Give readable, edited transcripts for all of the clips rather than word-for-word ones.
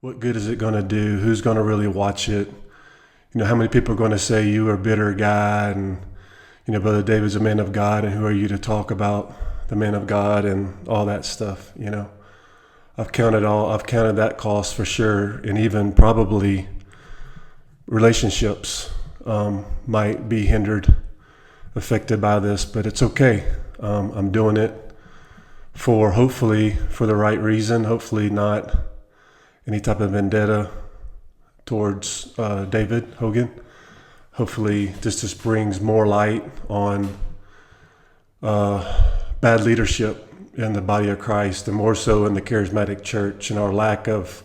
what good is it going to do? Who's going to really watch it? How many people are going to say you are a bitter guy and, Brother David's a man of God, and who are you to talk about the man of God and all that stuff. I've counted that cost for sure, and even probably relationships might be hindered, affected by this, but it's okay. I'm doing it hopefully for the right reason, hopefully not any type of vendetta towards David Hogan. Hopefully this just brings more light on bad leadership in the body of Christ, and more so in the charismatic church, and our lack of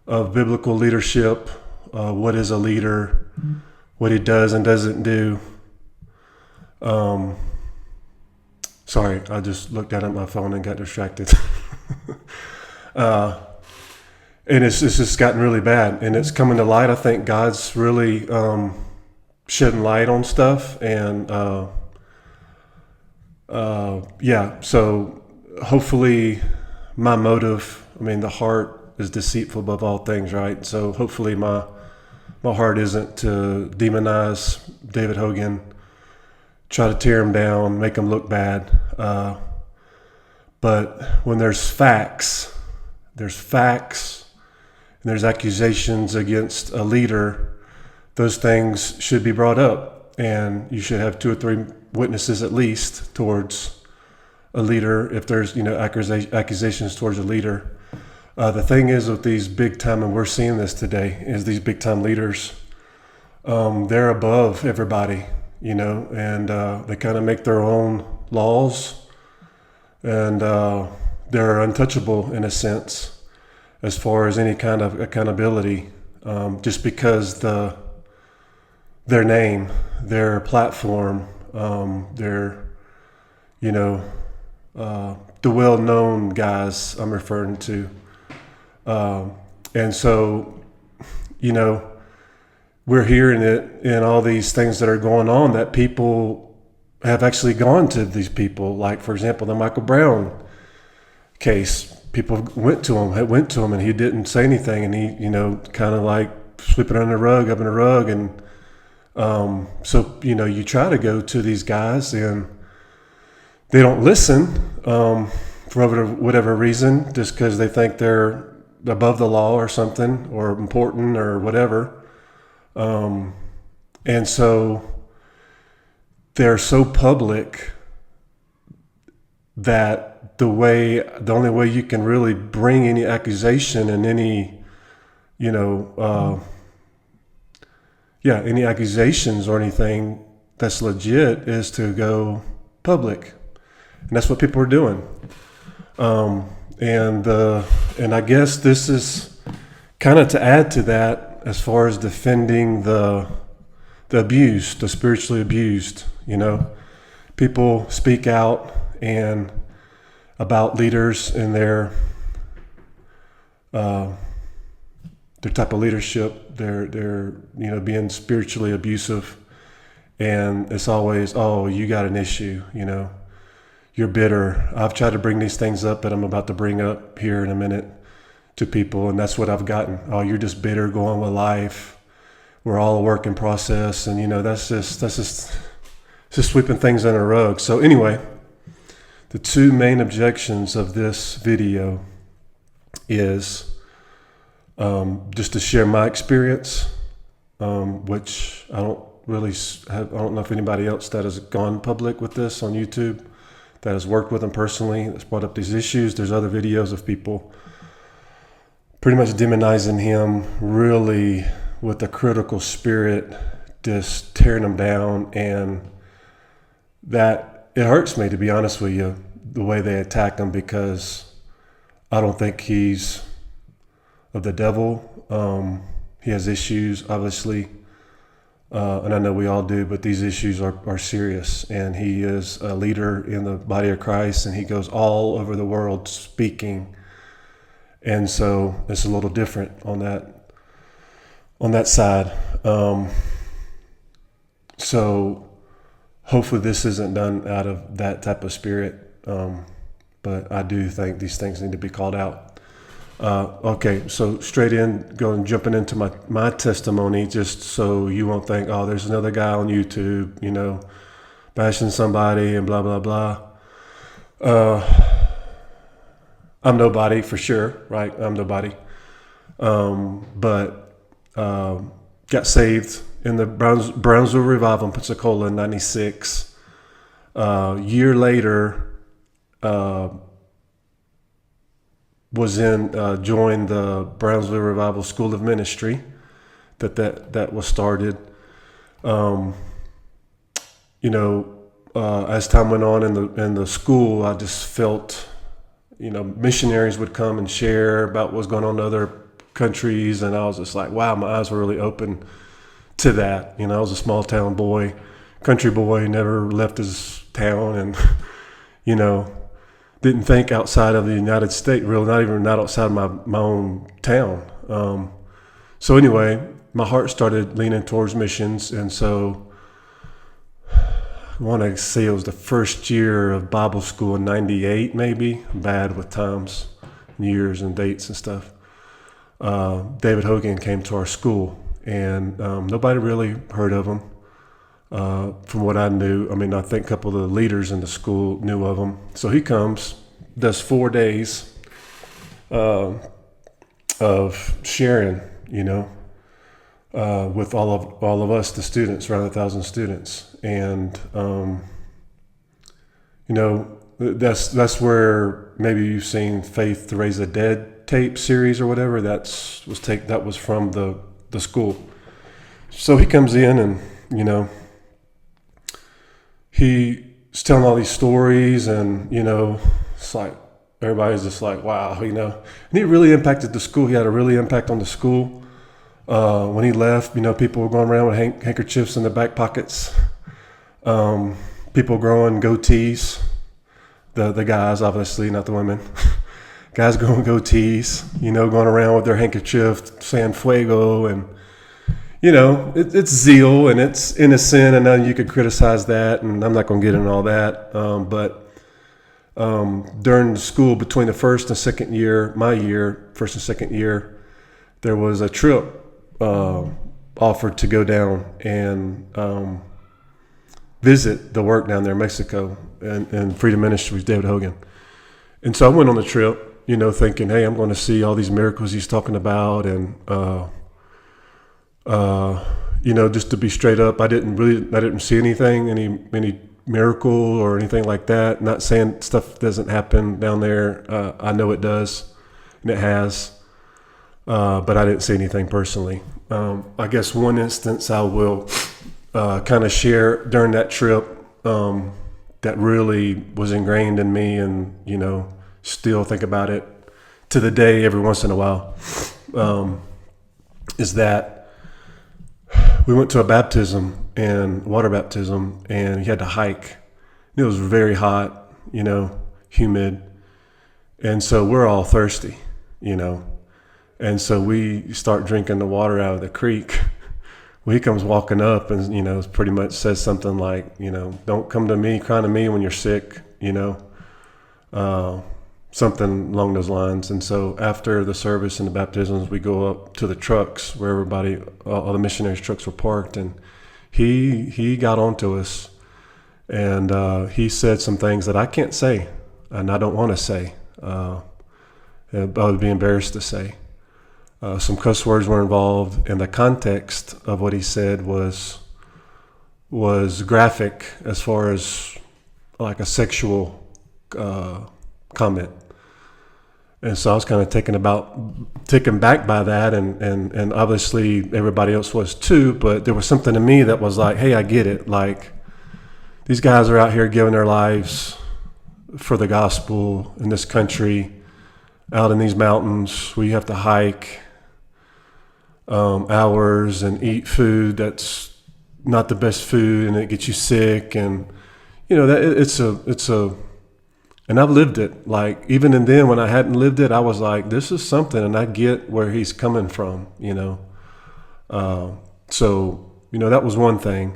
biblical leadership, what is a leader, what he does and doesn't do. Sorry, I just looked down at my phone and got distracted. And it's just gotten really bad, and it's coming to light. I think God's really shedding light on stuff, and so hopefully my motive, the heart is deceitful above all things, right? So hopefully my heart isn't to demonize David Hogan, try to tear him down, make him look bad. But when there's facts, and there's accusations against a leader, those things should be brought up, and you should have 2 or 3 witnesses at least towards a leader if there's accusations towards a leader. The thing is with these big time, and we're seeing this today, is these big time leaders, they're above everybody, and they kind of make their own laws, and they're untouchable in a sense as far as any kind of accountability, just because their name, their platform, their the well-known guys I'm referring to, and so we're hearing it in all these things that are going on, that people have actually gone to these people, like for example the Michael Brown case. People went to him, and he didn't say anything, and he kind of like sweep it under the rug, and so you try to go to these guys, and they don't listen for whatever reason, just because they think they're above the law or something, or important or whatever, and so they're so public that the only way you can really bring any accusation and any any accusations or anything that's legit is to go public, and that's what people are doing. And I guess this is kind of to add to that as far as defending the abused, the spiritually abused. People speak out and about leaders and their type of leadership, they're being spiritually abusive, and it's always, oh, you got an issue, you're bitter. I've tried to bring these things up that I'm about to bring up here in a minute to people, and that's what I've gotten. Oh, you're just bitter going with life. We're all a work in process, and that's just sweeping things under the rug. So anyway, the 2 main objections of this video is just to share my experience, which I don't know if anybody else that has gone public with this on YouTube, that has worked with him personally, that's brought up these issues. There's other videos of people pretty much demonizing him, really with a critical spirit, just tearing him down, and that it hurts me, to be honest with you, the way they attack him, because I don't think he's of the devil. He has issues, obviously, and I know we all do, but these issues are serious, and he is a leader in the body of Christ, and he goes all over the world speaking, and so it's a little different on that side. So hopefully this isn't done out of that type of spirit, but I do think these things need to be called out. Okay, so straight in, jumping into my testimony, just so you won't think, oh, there's another guy on YouTube, bashing somebody and blah, blah, blah. I'm nobody for sure, right? I'm nobody. But got saved in the Brownsville Revival in Pensacola in 96. Year later, joined the Brownsville Revival School of Ministry that was started. As time went on in the school, I just felt, missionaries would come and share about what was going on in other countries, and I was just like, wow, my eyes were really open to that. I was a small town boy, country boy, never left his town, and didn't think outside of the United States, really, not outside my own town. So anyway, my heart started leaning towards missions, and so I want to say it was the first year of Bible school in 98, maybe. I'm bad with times, years and dates and stuff. David Hogan came to our school, and nobody really heard of him. From what I knew, I think a couple of the leaders in the school knew of him. So he comes, does 4 days of sharing, with all of us, the students, around 1,000 students. And, that's where maybe you've seen Faith to Raise the Dead tape series or whatever. That was from the school. So he comes in and, he's telling all these stories, and, it's like, everybody's just like, wow, and he really impacted the school. He had a really impact on the school. When he left, people were going around with handkerchiefs in their back pockets. People growing goatees. The guys, obviously, not the women. Guys growing goatees, going around with their handkerchief saying fuego, and, it's zeal and it's innocent, and then you could criticize that, and I'm not going to get into all that. But during the school, between the first and second year, first and second year, there was a trip offered to go down and visit the work down there in Mexico and Freedom Ministries, David Hogan. And so I went on the trip, thinking, hey, I'm going to see all these miracles he's talking about. And, just to be straight up, I didn't see anything, any miracle or anything like that. Not saying stuff doesn't happen down there. I know it does, and it has. But I didn't see anything personally. I guess one instance I will kind of share during that trip that really was ingrained in me, and, still think about it to the day every once in a while, is that we went to a baptism, and water baptism, and you had to hike. It was very hot, humid. And so we're all thirsty, And so we start drinking the water out of the creek. Well, he comes walking up and, pretty much says something like, don't come to me, crying to me when you're sick, something along those lines. And so after the service and the baptisms, we go up to the trucks where all the missionaries' trucks were parked. And he got onto us, and he said some things that I can't say, and I don't want to say. I would be embarrassed to say. Some cuss words were involved, and the context of what he said was graphic as far as like a sexual comment. And so I was kind of taken back by that, and obviously everybody else was too, but there was something in me that was like, hey, I get it. Like, these guys are out here giving their lives for the gospel in this country, out in these mountains where you have to hike hours and eat food that's not the best food, and it gets you sick, and that it's a and I've lived it. Like, even and then when I hadn't lived it, I was like, this is something, and I get where he's coming from, so that was one thing.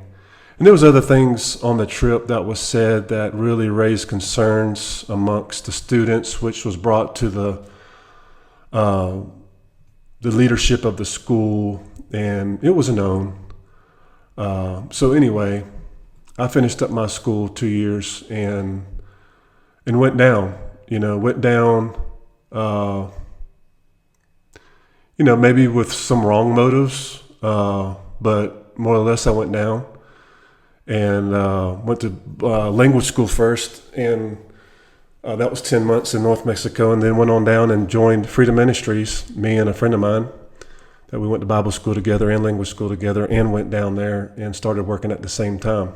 And there was other things on the trip that was said that really raised concerns amongst the students, which was brought to the the leadership of the school, and it was known. So anyway, I finished up my school 2 years and went down. Maybe with some wrong motives, but more or less I went down and went to language school first, and that was 10 months in North Mexico, and then went on down and joined Freedom Ministries, me and a friend of mine, that we went to Bible school together and language school together, and went down there and started working at the same time.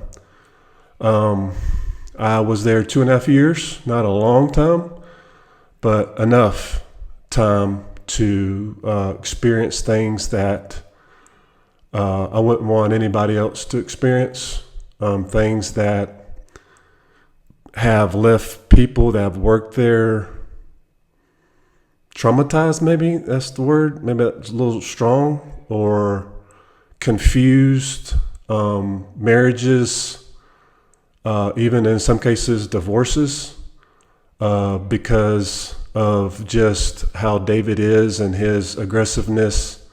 I was there 2.5 years, not a long time, but enough time to experience things that I wouldn't want anybody else to experience, things that have left people that have worked there traumatized, maybe that's the word, maybe that's a little strong, or confused, marriages, even in some cases divorces, because of just how David is and his aggressiveness,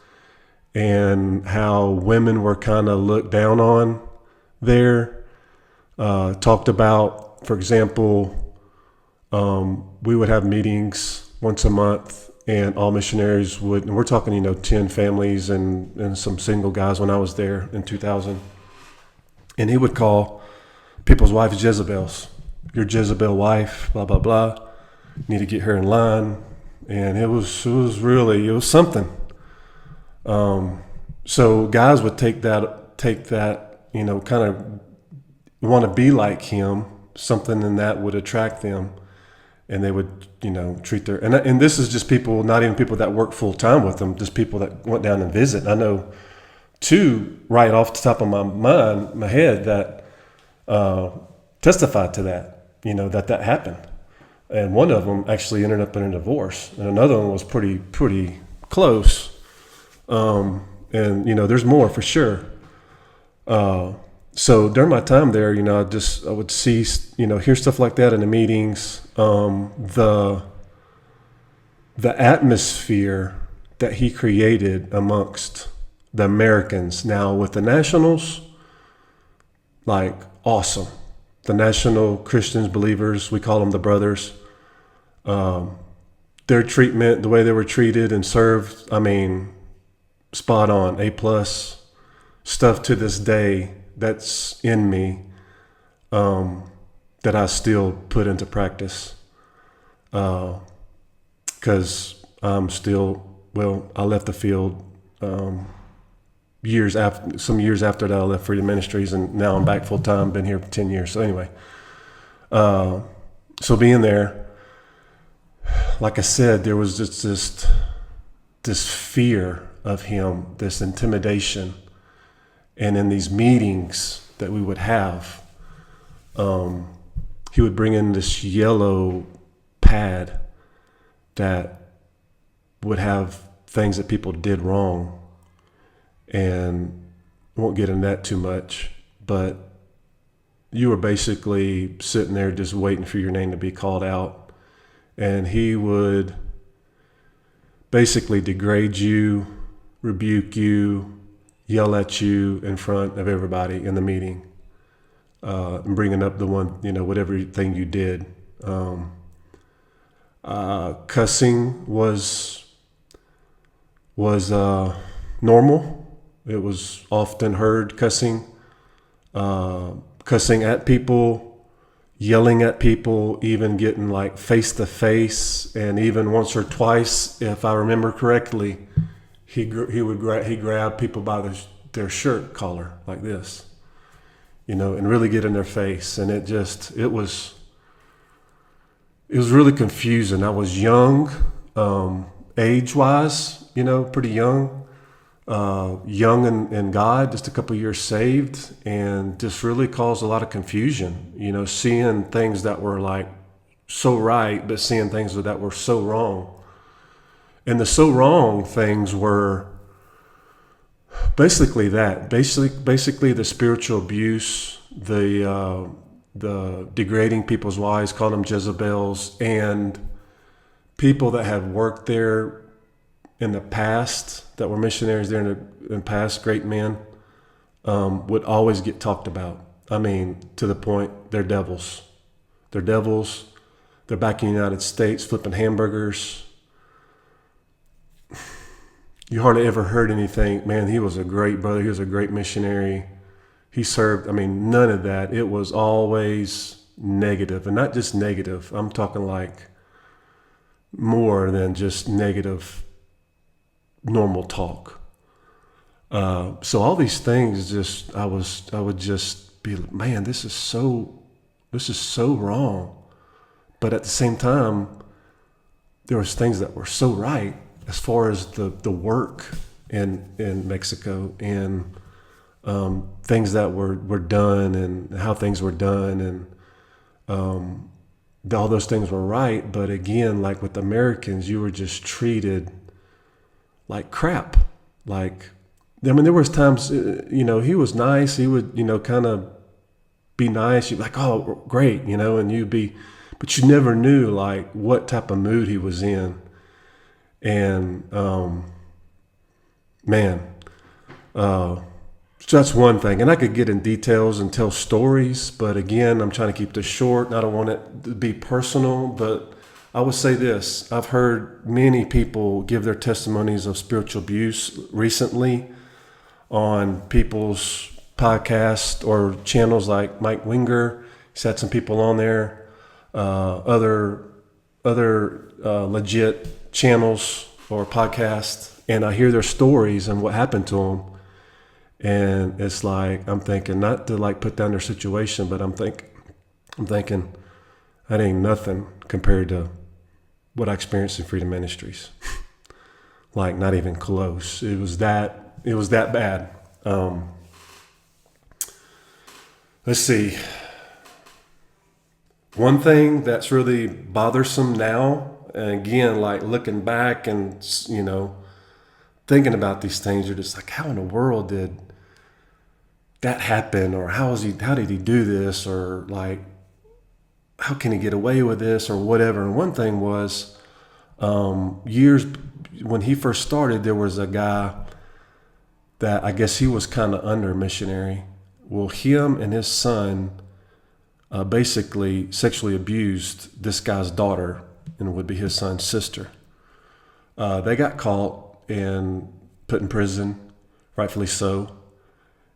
and how women were kind of looked down on there. Talked about, for example, we would have meetings once a month, and all missionaries would, and we're talking, 10 families and some single guys when I was there in 2000. And he would call people's wives Jezebels. Your Jezebel wife, blah, blah, blah. You need to get her in line. And it was something. So guys would take that, kind of want to be like him, something in that would attract them, and they would, treat their, and this is just people, not even people that work full time with them, just people that went down and visit. I know two right off the top of my head that testified to that, that happened. And one of them actually ended up in a divorce, and another one was pretty close. And there's more for sure. So during my time there, I would see, hear stuff like that in the meetings. The atmosphere that he created amongst the Americans. Now with the nationals, like awesome. The national Christians, believers, we call them the brothers. Their treatment, the way they were treated and served, spot on, A+ stuff to this day that's in me, that I still put into practice, because I'm still, I left the field some years after that. I left Freedom Ministries, and now I'm back full time, been here for 10 years. So anyway, so being there, like I said, there was just this fear of him, this intimidation. And in these meetings that we would have, he would bring in this yellow pad that would have things that people did wrong. And I won't get into that too much, but you were basically sitting there just waiting for your name to be called out. And he would basically degrade you, rebuke you, yell at you in front of everybody in the meeting, and bringing up the one, whatever thing you did. Cussing was normal. It was often heard, cussing at people, yelling at people, even getting like face to face, and even once or twice, if I remember correctly, he grabbed people by their shirt collar like this, and really get in their face. And it was really confusing. I was young, age-wise, pretty young in God, just a couple years saved, and just really caused a lot of confusion, seeing things that were like so right, but seeing things that were so wrong. And the so wrong things were basically the spiritual abuse, the degrading people's wives, calling them Jezebels, and people that had worked there in the past that were missionaries there in the past, great men, would always get talked about. I mean, to the point, they're devils. They're devils. They're back in the United States flipping hamburgers. You hardly ever heard anything. Man, he was a great brother. He was a great missionary. He served. I mean, none of that. It was always negative, and not just negative. I'm talking like more than just negative, normal talk. So all these things, just I would just be, man, this is so wrong. But at the same time, there was things that were so right as far as the work in Mexico, and things that were done and how things were done, and all those things were right. But again, like with Americans, you were just treated like crap. Like, I mean, there was times, he was nice. He would, kind of be nice. You'd be like, oh, great, and but you never knew like what type of mood he was in. And, so that's one thing. And I could get in details and tell stories, but again, I'm trying to keep this short and I don't want it to be personal, but I would say this. I've heard many people give their testimonies of spiritual abuse recently on people's podcasts or channels like Mike Winger. He's had some people on there, other legit channels or podcasts, and I hear their stories and what happened to them. And it's like, I'm thinking, not to like put down their situation, but I'm thinking that ain't nothing compared to what I experienced in Freedom Ministries. Like, not even close. It was that bad. Let's see. One thing that's really bothersome now, and again, like looking back and, thinking about these things, you're just like, how in the world did that happen? Or how did he do this? Or like, how can he get away with this or whatever? And one thing was, years when he first started, there was a guy that I guess he was kind of under missionary. Well, him and his son basically sexually abused this guy's daughter, and would be his son's sister. They got caught and put in prison, rightfully so.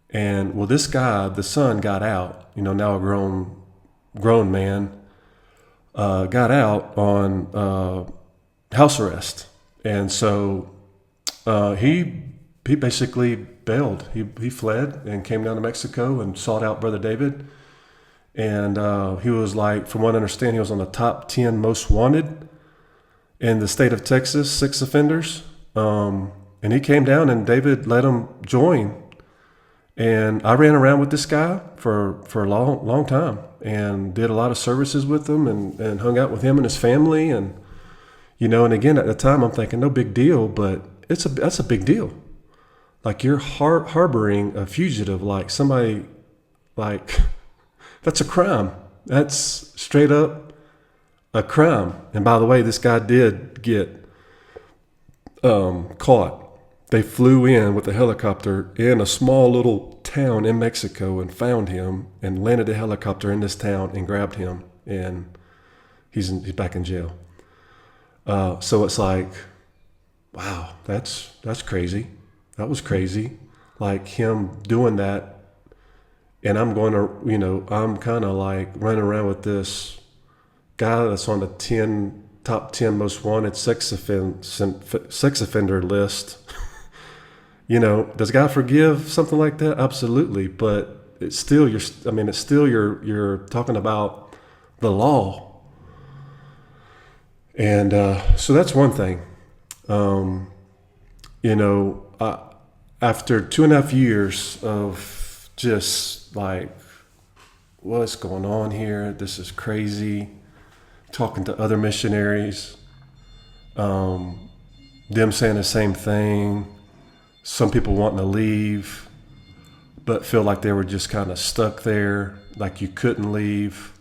And well, this guy, the son, got out. Now a grown man, got out on house arrest, and so he basically bailed. He fled and came down to Mexico and sought out Brother David. And he was like, from what I understand, he was on the top 10 most wanted in the state of Texas, 6 offenders. And he came down and David let him join. And I ran around with this guy for a long time and did a lot of services with him and hung out with him and his family. And, and again, at the time I'm thinking, no big deal, but that's a big deal. Like, you're harboring a fugitive, like somebody, like, that's a crime. That's straight up a crime. And by the way, this guy did get caught. They flew in with a helicopter in a small little town in Mexico and found him and landed a helicopter in this town and grabbed him. And he's back in jail. So it's like, wow, that's crazy. That was crazy. Like, him doing that. And I'm going to, I'm kind of like running around with this guy that's on the top 10 most wanted sex offender list. Does God forgive something like that? Absolutely. But it's still, you're talking about the law. And so that's one thing. After 2.5 years of just like, what's going on here? This is crazy. Talking to other missionaries, them saying the same thing. Some people wanting to leave, but feel like they were just kind of stuck there, like you couldn't leave.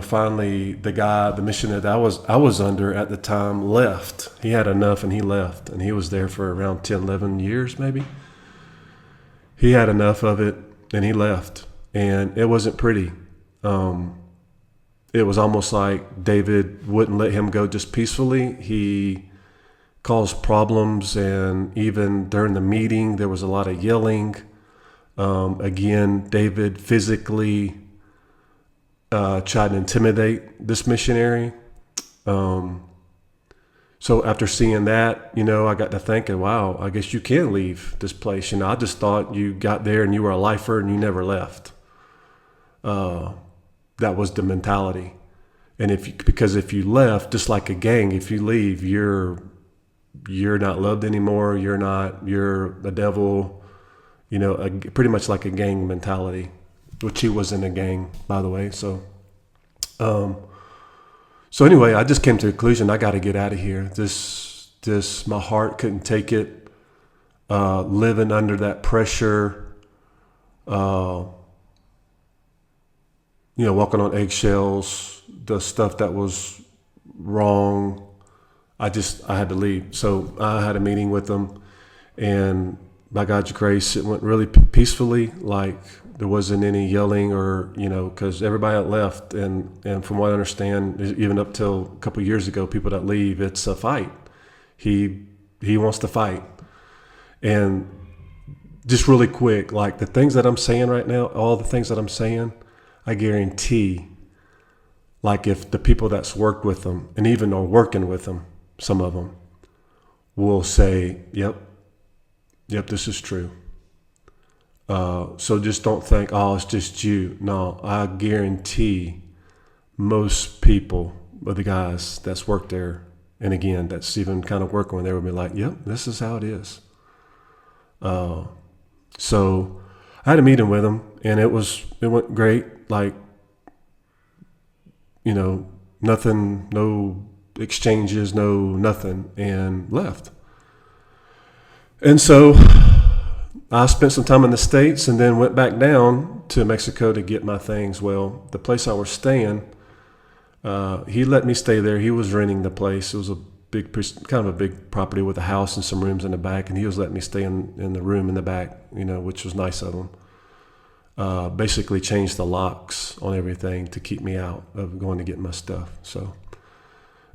finally the missionary that I was under at the time left. He had enough and he left, and he was there for around 10, 11 years maybe. He had enough of it and he left, and it wasn't pretty. It was almost like David wouldn't let him go just peacefully. He caused problems, and even during the meeting there was a lot of yelling. Again, David physically tried to intimidate this missionary. So after seeing that, I got to thinking, wow, I guess you can leave this place. I just thought you got there and you were a lifer and you never left. That was the mentality. And because if you left, just like a gang, if you leave, you're not loved anymore. You're the devil, pretty much like a gang mentality, which he was in a gang, by the way. So anyway, I just came to the conclusion, I got to get out of here. My heart couldn't take it. Living under that pressure, walking on eggshells, the stuff that was wrong. I had to leave. So I had a meeting with them, and by God's grace, it went really peacefully. Like there wasn't any yelling or, because everybody that left, and from what I understand, even up till a couple of years ago, people that leave, it's a fight. He wants to fight. And just really quick, like the things that I'm saying right now, all the things that I'm saying, I guarantee, like if the people that's worked with them and even are working with them, some of them will say, yep, this is true. So just don't think, oh, it's just you. No, I guarantee most people, of the guys that's worked there, and again, that's even kind of working when they would be like, yep, this is how it is. So I had a meeting with them, and it went great. Like, nothing, no exchanges, no nothing, and left. And so I spent some time in the States and then went back down to Mexico to get my things. Well, the place I was staying, he let me stay there. He was renting the place. It was kind of a big property with a house and some rooms in the back, and he was letting me stay in the room in the back, which was nice of him. Basically changed the locks on everything to keep me out of going to get my stuff. So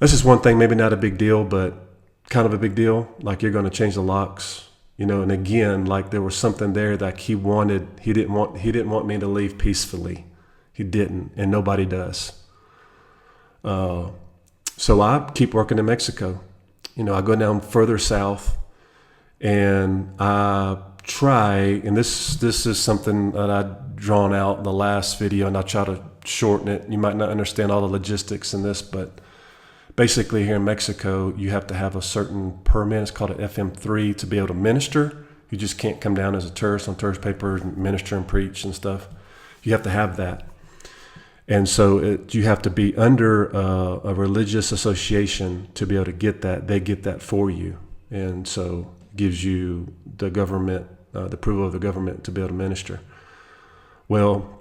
that's just one thing, maybe not a big deal, but kind of a big deal. Like you're going to change the locks, and again, like there was something there that he didn't want me to leave peacefully. He didn't, and nobody does. So I keep working in Mexico. I go down further south, and I try, and this is something that I've drawn out in the last video, and I try to shorten it. You might not understand all the logistics in this, but basically here in Mexico, you have to have a certain permit. It's called an FM3 to be able to minister. You just can't come down as a tourist on tourist paper and minister and preach and stuff. You have to have that. And so you have to be under a religious association to be able to get that. They get that for you. And so it gives you the government, the approval of the government to be able to minister. Well,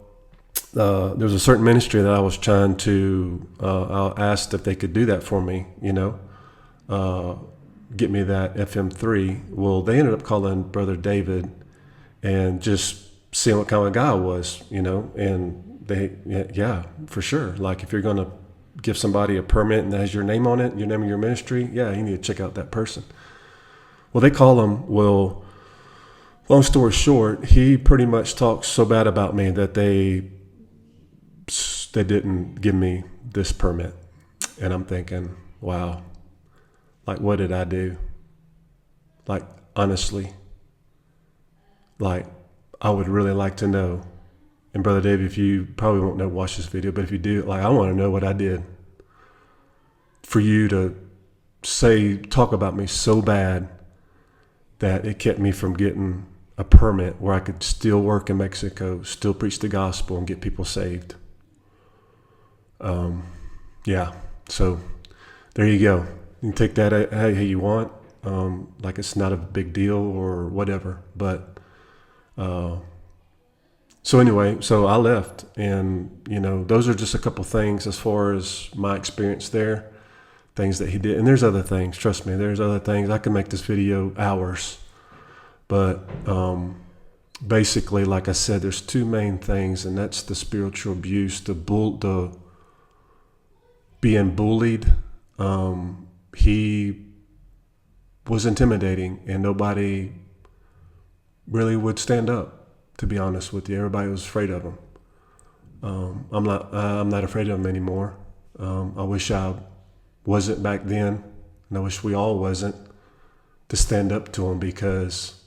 there was a certain ministry that I was trying to, I asked if they could do that for me, get me that FM3. Well, they ended up calling Brother David and just seeing what kind of guy I was, and they, yeah, for sure. Like if you're going to give somebody a permit and that has your name on it, your name of your ministry, yeah, you need to check out that person. Well, they call him. Well, long story short, he pretty much talks so bad about me that they didn't give me this permit. And I'm thinking, wow, like what did I do? Like honestly, like I would really like to know. And Brother Dave, if you probably won't know, watch this video, but if you do, like I want to know what I did for you to talk about me so bad that it kept me from getting a permit where I could still work in Mexico, still preach the gospel and get people saved. Yeah, so there you go. You can take that how you want. Like it's not a big deal or whatever, but So anyway, so I left, and those are just a couple things as far as my experience there, things that he did. And there's other things. Trust me, there's other things. I can make this video hours, but basically, like I said, there's two main things, and that's the spiritual abuse, the being bullied. He was intimidating, and nobody really would stand up. To be honest with you, everybody was afraid of him. I'm not afraid of him anymore. I wish I wasn't back then, and I wish we all wasn't, to stand up to him, because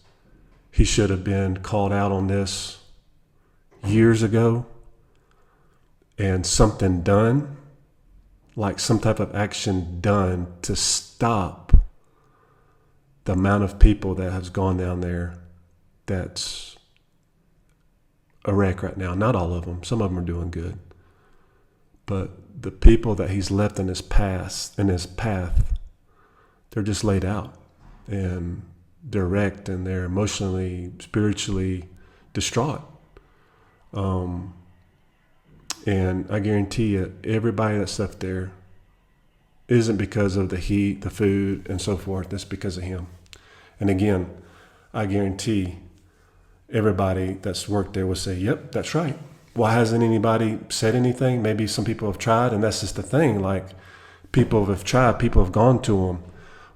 he should have been called out on this years ago and something done, like some type of action done to stop the amount of people that has gone down there that's a wreck right now. Not all of them. Some of them are doing good. But the people that he's left in his path, they're just laid out. And they're wrecked, and they're emotionally, spiritually distraught. And I guarantee you, everybody that's left there isn't because of the heat, the food, and so forth. It's because of him. And again, I guarantee everybody that's worked there will say, yep, that's right. Why hasn't anybody said anything? Maybe some people have tried, and that's just the thing. Like, people have tried, people have gone to him.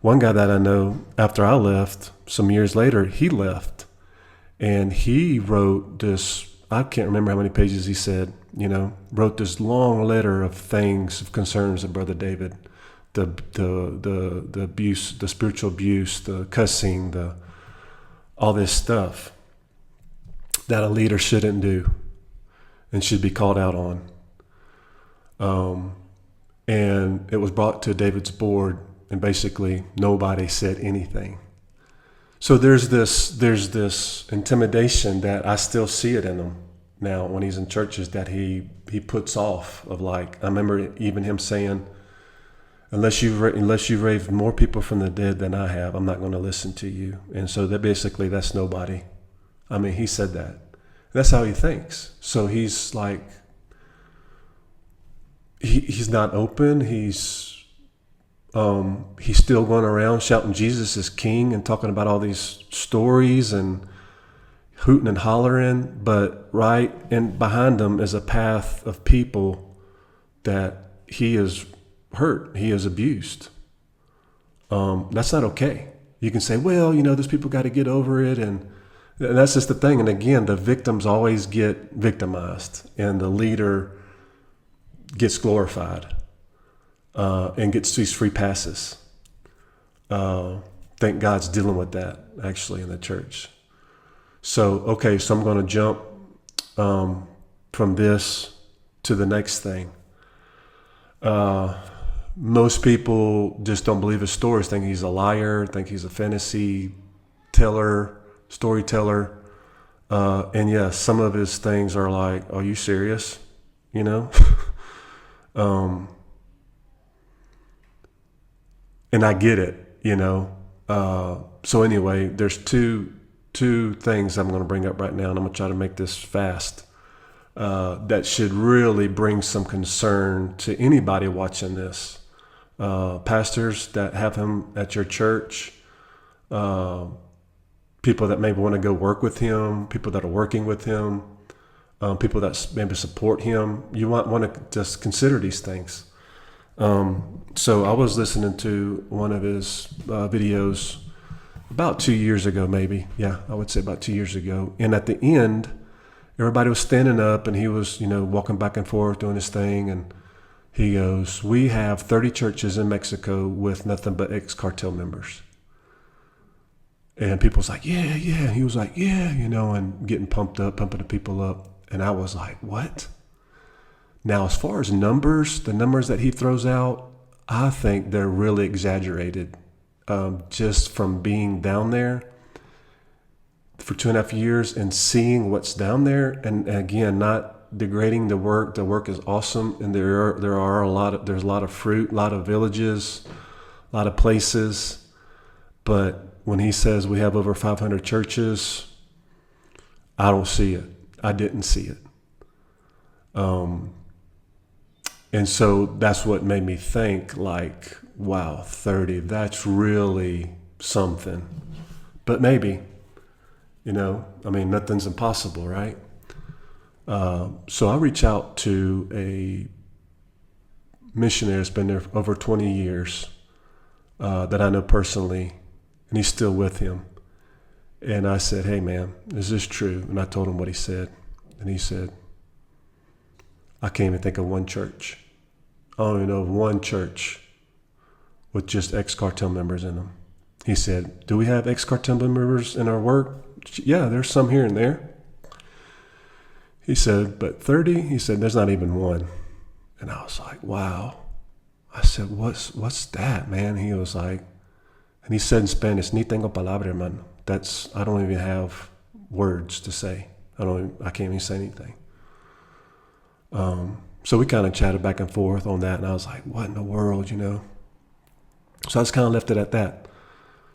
One guy that I know, after I left, some years later, he left. And he wrote this, I can't remember how many pages he said, wrote this long letter of things, of concerns of Brother David. The abuse, the spiritual abuse, the cussing, all this stuff that a leader shouldn't do and should be called out on. And it was brought to David's board, and basically nobody said anything. So there's this intimidation that I still see it in him now when he's in churches, that he puts off, of like, I remember even him saying, unless you've raised more people from the dead than I have, I'm not going to listen to you. And so that's nobody. I mean, he said that. That's how he thinks. So he's like, he's not open. He's still going around shouting Jesus is king and talking about all these stories and hooting and hollering. But right and behind him is a path of people that he is hurt. He is abused. That's not okay. You can say, well, those people got to get over it, and that's just the thing. And again, the victims always get victimized, and the leader gets glorified and gets these free passes. Thank God's dealing with that, actually, in the church. So I'm going to jump from this to the next thing. Most people just don't believe his stories, think he's a liar, think he's a fantasy storyteller. And yes, some of his things are like, are you serious? And I get it, So anyway, there's two things I'm going to bring up right now, and I'm going to try to make this fast, that should really bring some concern to anybody watching this. Pastors that have him at your church, people that maybe want to go work with him, people that are working with him, people that maybe support him. You want to just consider these things. So I was listening to one of his videos about 2 years ago, maybe. Yeah, I would say about 2 years ago. And at the end, everybody was standing up, and he was, walking back and forth doing his thing. And he goes, we have 30 churches in Mexico with nothing but ex-cartel members. And people's like, yeah. And he was like, yeah, and getting pumped up, pumping the people up. And I was like, what? Now, as far as numbers, the numbers that he throws out, I think they're really exaggerated. Just from being down there for 2.5 years and seeing what's down there, and again, not degrading the work. The work is awesome, and there's a lot of fruit, a lot of villages, a lot of places. But when he says we have over 500 churches, I don't see it. I didn't see it. And so that's what made me think, like, wow, 30, that's really something. But maybe, I mean, nothing's impossible, right? So I reach out to a missionary that's been there for over 20 years that I know personally, and he's still with him. And I said, hey, man, is this true? And I told him what he said. And he said, I can't even think of one church. I don't even know of one church with just ex-cartel members in them. He said, do we have ex-cartel members in our work? Yeah, there's some here and there. He said, but 30? He said, there's not even one. And I was like, wow. I said, what's that, man? He was like, and he said in Spanish, ni tengo palabra, hermano. I don't even have words to say. I can't even say anything. So we kind of chatted back and forth on that, and I was like, what in the world, So I just kind of left it at that.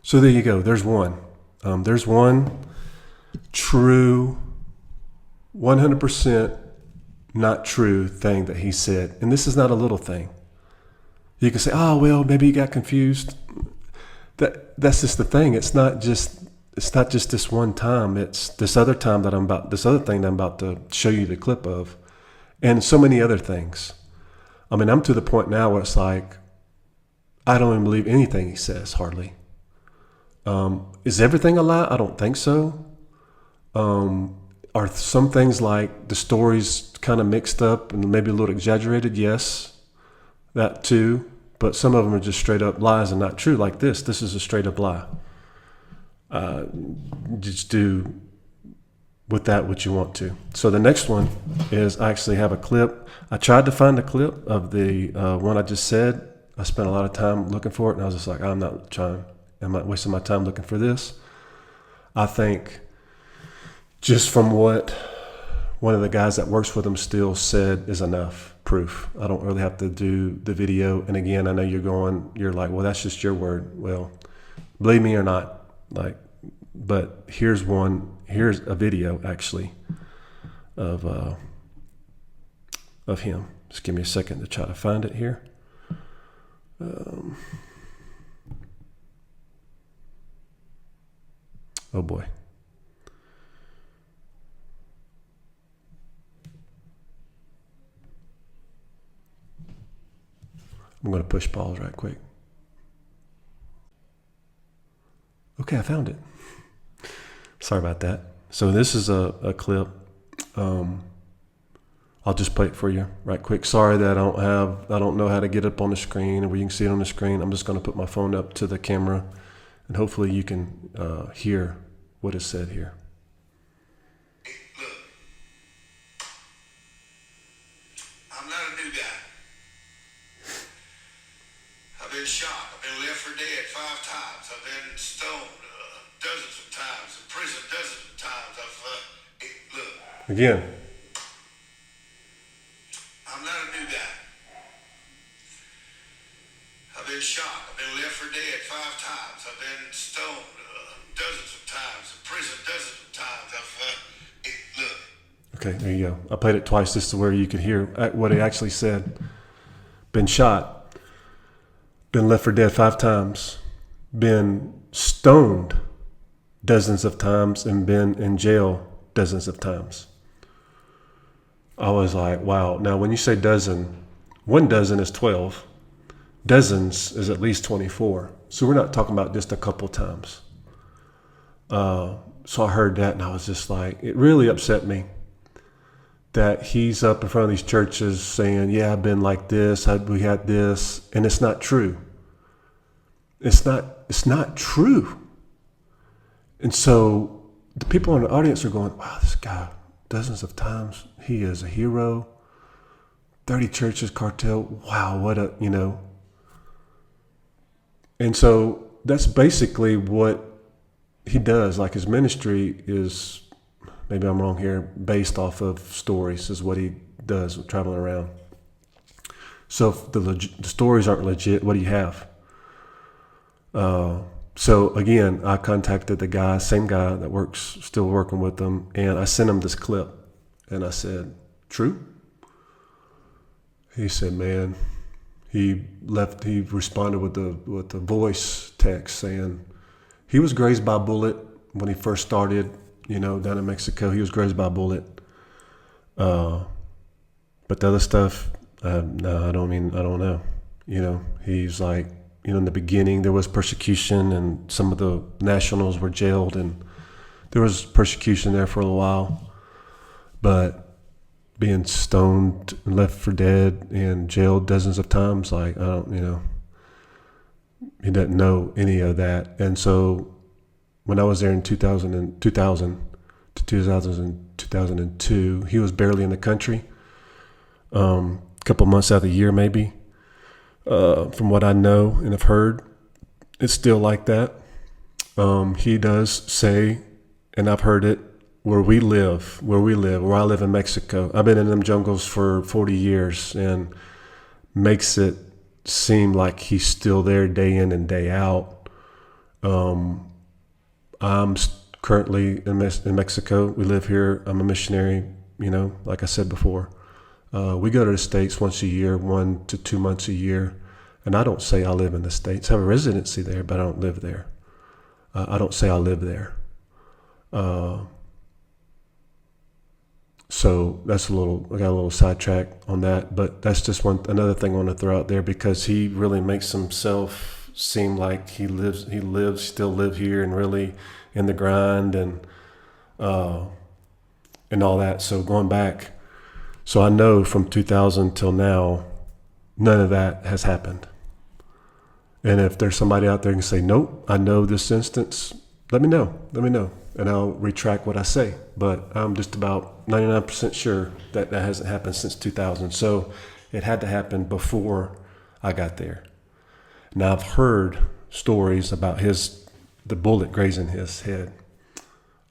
So there you go. There's one. There's one true, 100% not true thing that he said. And this is not a little thing. You can say, oh, well, maybe he got confused. That's just the thing. It's not just this one time. It's this other thing that I'm about to show you the clip of. And so many other things. I mean, I'm to the point now where it's like, I don't even believe anything he says, hardly. Is everything a lie? I don't think so. Are some things like the stories kind of mixed up and maybe a little exaggerated? Yes, that too. But some of them are just straight up lies and not true, like this. This is a straight up lie. Just do with that what you want to. So the next one is I actually have a clip. I tried to find a clip of the one I just said. I spent a lot of time looking for it, and I was just like, I'm not wasting my time looking for this. I think just from what one of the guys that works with him still said is enough proof. I don't really have to do the video. And again, I know you're like, well, that's just your word. Well, believe me or not, but here's a video actually of him. Just give me a second to try to find it here. Oh boy. I'm going to push pause right quick. Okay, I found it. Sorry about that. So this is a clip. I'll just play it for you right quick. Sorry that I don't know how to get up on the screen or where you can see it on the screen. I'm just going to put my phone up to the camera and hopefully you can hear what is said here. Look, I'm not a new guy. I've been shot. I've been left for dead 5 times. I've been stoned dozens of times. In prison dozens of times. Look. Again. I'm not a new guy. I've been shot. I've been left for dead 5 times. I've been stoned dozens of times. In prison dozens of times. Look. Okay, there you go. I played it twice just to where you could hear what he actually said. Been shot. Been left for dead 5 times. Been stoned dozens of times and been in jail dozens of times. I was like, wow. Now, when you say dozen, 1 dozen is 12. Dozens is at least 24. So we're not talking about just a couple times. So I heard that and I was just like, it really upset me that he's up in front of these churches saying, yeah, I've been like this, we had this, and it's not true. It's not true. And so the people in the audience are going, wow, this guy, dozens of times, he is a hero. 30 churches, cartel, wow, what a. And so that's basically what he does. Like his ministry is, maybe I'm wrong here, based off of stories is what he does with traveling around. So if the stories aren't legit, what do you have? So again, I contacted the guy, same guy that still working with them, and I sent him this clip. And I said, true? He said, man, he responded with the voice text saying he was grazed by a bullet when he first started, down in Mexico. He was grazed by a bullet. But the other stuff, no, I don't know. He's like, in the beginning there was persecution and some of the nationals were jailed and there was persecution there for a while. But being stoned and left for dead and jailed dozens of times, like, he doesn't know any of that. And so when I was there in 2000 to 2002, he was barely in the country. A couple months out of the year, maybe. From what I know and have heard, it's still like that. He does say, and I've heard it, where I live in Mexico. I've been in them jungles for 40 years and makes it seem like he's still there day in and day out. I'm currently in Mexico. We live here. I'm a missionary, like I said before. We go to the States once a year, 1 to 2 months a year. And I don't say I live in the States. I have a residency there, but I don't live there. I don't say I live there. So that's I got a little sidetracked on that. But that's just another thing I want to throw out there, because he really makes himself seem like he still live here and really in the grind and all that. So going back, so I know from 2000 till now, none of that has happened. And if there's somebody out there who can say, nope, I know this instance, let me know. And I'll retract what I say. But I'm just about 99% sure that hasn't happened since 2000. So it had to happen before I got there. Now I've heard stories about the bullet grazing his head.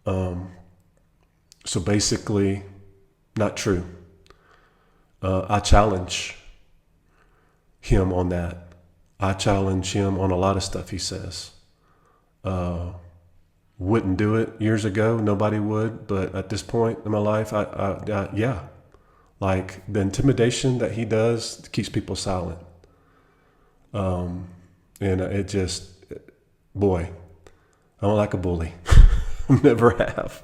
So basically, not true. I challenge him on that. I challenge him on a lot of stuff he says. Wouldn't do it years ago. Nobody would. But at this point in my life, yeah. Like the intimidation that he does keeps people silent. And it just, boy, I don't like a bully. Never have.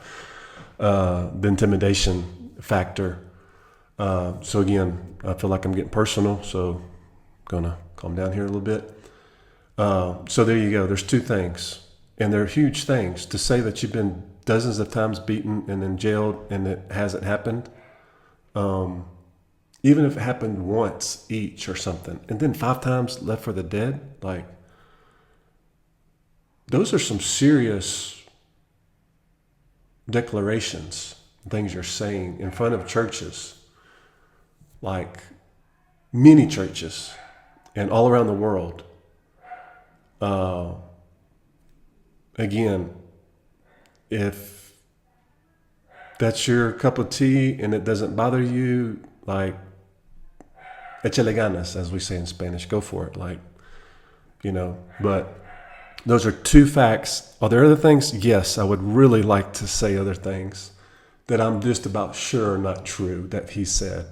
The intimidation factor. So again, I feel like I'm getting personal, so I'm gonna calm down here a little bit. So there you go. There's two things, and they're huge things. To say that you've been dozens of times beaten and then jailed and it hasn't happened, even if it happened once each or something, and then 5 times left for the dead, like, those are some serious declarations, things you're saying in front of churches, like many churches and all around the world. Again, if that's your cup of tea and it doesn't bother you, like, échale ganas, as we say in Spanish, go for it. Like, but those are two facts. Are there other things? Yes, I would really like to say other things that I'm just about sure are not true that he said.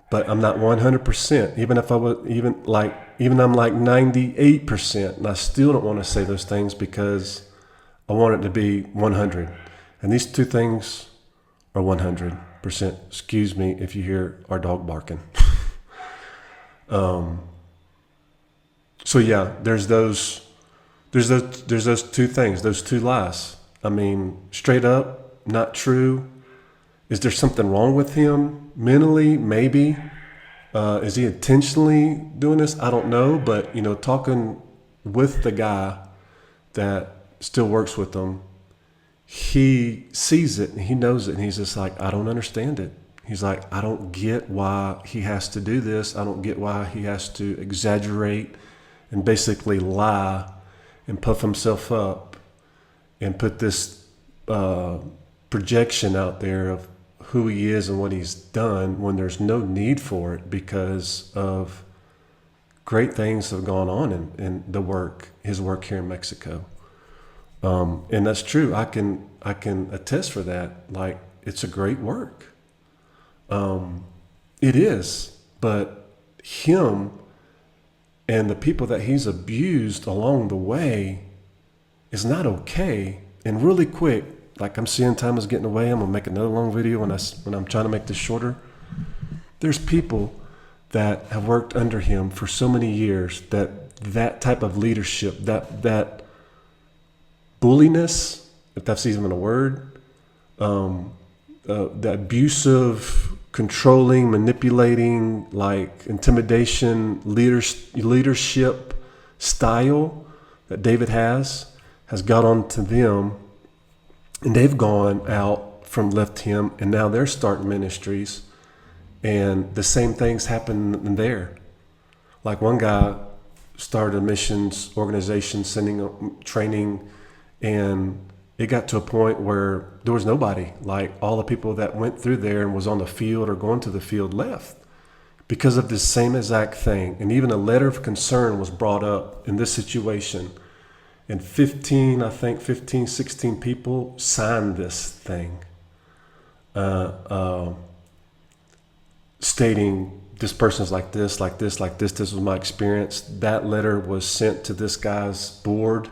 But I'm not 100%, even if I was, even I'm like 98%, and I still don't want to say those things because I want it to be 100. And these two things are 100%. Excuse me if you hear our dog barking. So yeah, there's those two things, those two lies. I mean, straight up, not true. Is there something wrong with him mentally? Maybe. Is he intentionally doing this? I don't know. But, talking with the guy that still works with him, he sees it and he knows it. And he's just like, I don't understand it. He's like, I don't get why he has to do this. I don't get why he has to exaggerate and basically lie and puff himself up and put this projection out there of who he is and what he's done when there's no need for it, because of great things that have gone on in his work here in Mexico. And that's true. I can attest for that. Like, it's a great work. It is, but him and the people that he's abused along the way is not okay. And really quick, like I'm seeing time is getting away. I'm gonna make another long video when I'm trying to make this shorter. There's people that have worked under him for so many years that type of leadership, that bulliness, if that's even a word, the abusive, controlling, manipulating, like intimidation, leadership style that David has got onto them, and they've gone out from left him, and now they're starting ministries, and the same things happen there. Like one guy started a missions organization, sending training, and it got to a point where there was nobody. Like all the people that went through there and was on the field or going to the field left because of this same exact thing. And even a letter of concern was brought up in this situation. And 16 people signed this thing, stating this person's like this, like this, like this. This was my experience. That letter was sent to this guy's board,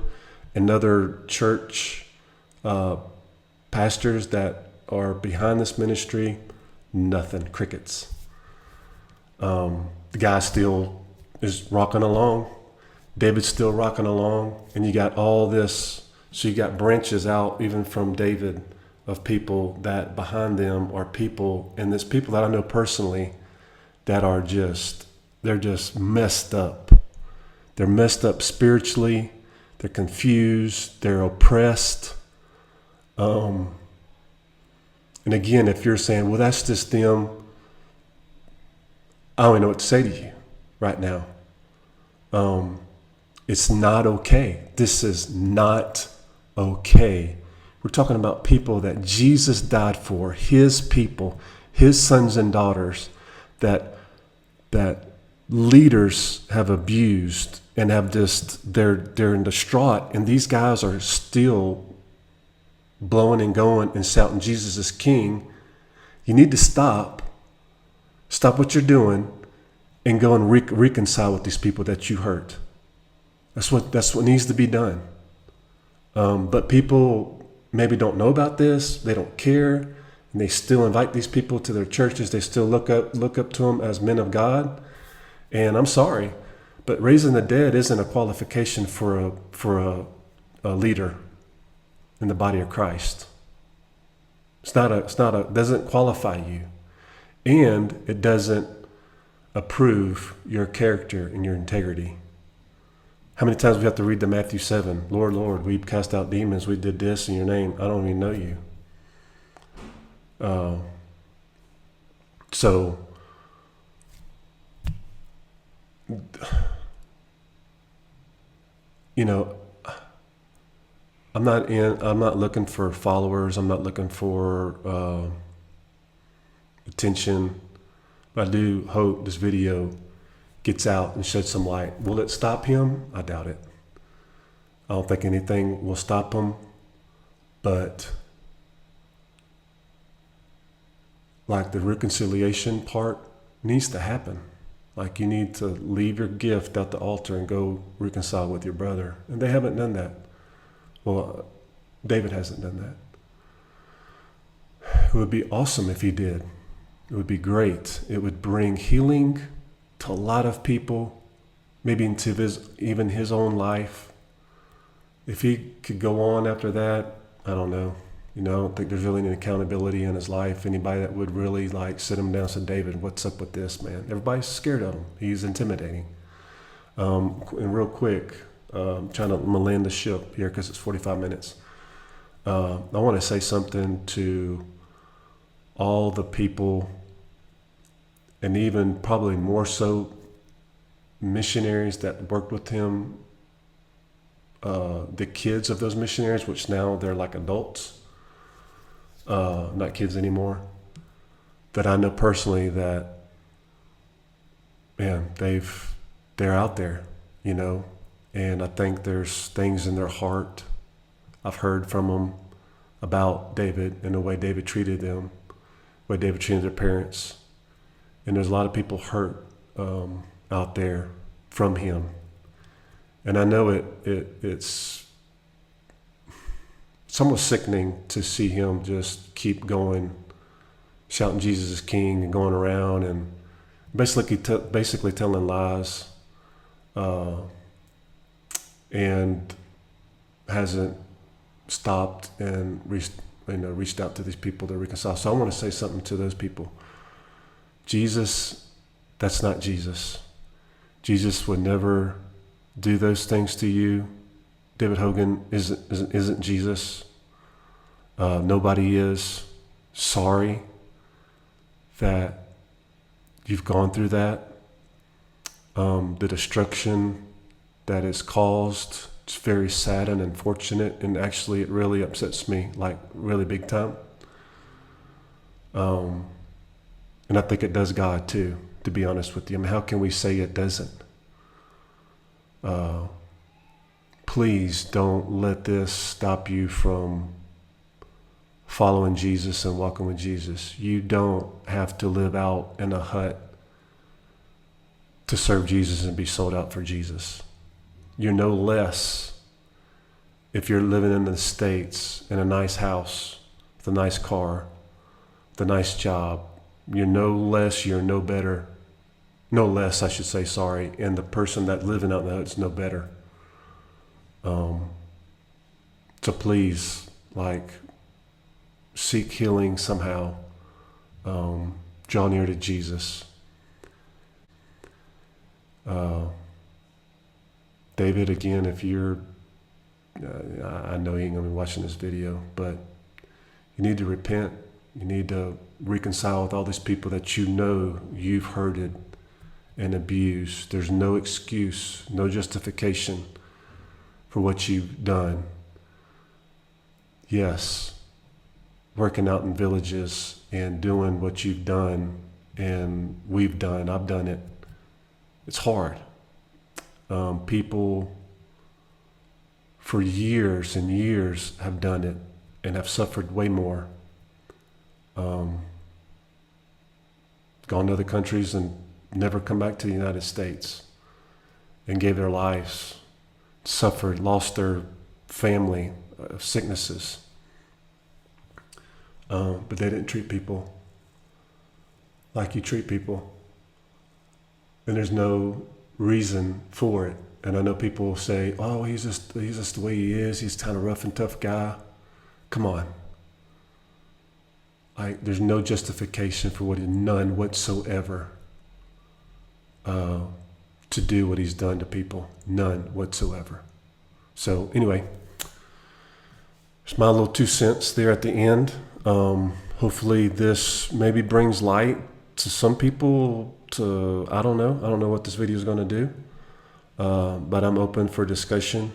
another church pastors that are behind this ministry. Nothing, crickets. The guy still is rocking along. David's still rocking along, and you got all this. So you got branches out even from David of people that behind them are people, and there's people that I know personally that are they're just messed up. They're messed up spiritually. They're confused. They're oppressed. And again, if you're saying, well, that's just them, I don't even know what to say to you right now. It's not okay. This is not okay. We're talking about people that Jesus died for, his people, his sons and daughters, that leaders have abused and have just, they're distraught, and these guys are still blowing and going and shouting Jesus is king. You need to stop what you're doing and go and reconcile with these people that you hurt. That's what needs to be done. But people maybe don't know about this. They don't care, and they still invite these people to their churches. They still look up to them as men of God. And I'm sorry, but raising the dead isn't a qualification for a leader in the body of Christ. Doesn't qualify you, and it doesn't approve your character and your integrity. How many times we have to read the Matthew 7? Lord, Lord, we cast out demons. We did this in your name. I don't even know you. So I'm not looking for followers. I'm not looking for attention. But I do hope this video gets out and sheds some light. Will it stop him? I doubt it. I don't think anything will stop him. But like the reconciliation part needs to happen. Like you need to leave your gift at the altar and go reconcile with your brother. And they haven't done that. Well, David hasn't done that. It would be awesome if he did. It would be great. It would bring healing to a lot of people, maybe into even his own life. If he could go on after that, I don't know. I don't think there's really any accountability in his life. Anybody that would really like sit him down and say, David, what's up with this, man? Everybody's scared of him. He's intimidating. And real quick, I'm gonna land the ship here because it's 45 minutes. I want to say something to all the people, and even probably more so missionaries that worked with him, the kids of those missionaries, which now they're like adults, not kids anymore, that I know personally that, man, they're out there, and I think there's things in their heart. I've heard from them about David and the way David treated them. way David treated their parents. And there's a lot of people hurt out there from him. And I know it's almost sickening to see him just keep going, shouting Jesus is king and going around and basically telling lies, and hasn't stopped and reached out to these people to reconcile. So I want to say something to those people. Jesus, that's not Jesus. Jesus would never do those things to you. David Hogan isn't Jesus. Nobody is. Sorry that you've gone through that. The destruction that is caused, it's very sad and unfortunate, and actually it really upsets me, like really big time. And I think it does God too, to be honest with you. I mean, how can we say it doesn't? Please don't let this stop you from following Jesus and walking with Jesus. You don't have to live out in a hut to serve Jesus and be sold out for Jesus. You're no less if you're living in the States in a nice house, with a nice car, with a nice job. You're no less, you're no better. No less, I should say, sorry. And the person that living out in the hut's no better. So please, seek healing somehow. Draw near to Jesus. David, again, if you're, I know you ain't gonna be watching this video, but you need to repent. You need to reconcile with all these people that you know you've hurted and abused. There's no excuse, no justification for what you've done. Yes, working out in villages and doing what you've done and we've done, I've done it. It's hard. People for years and years have done it and have suffered way more. Gone to other countries and never come back to the United States and gave their lives, suffered, lost their family, sicknesses. But they didn't treat people like you treat people. And there's no reason for it. And I know people will say, oh, he's just the way he is. He's kind of rough and tough guy. Come on. There's no justification for what none whatsoever, to do what he's done to people. None whatsoever. So anyway, it's my little 2 cents there at the end. Hopefully this maybe brings light to some people. I don't know what this video is going to do, but I'm open for discussion.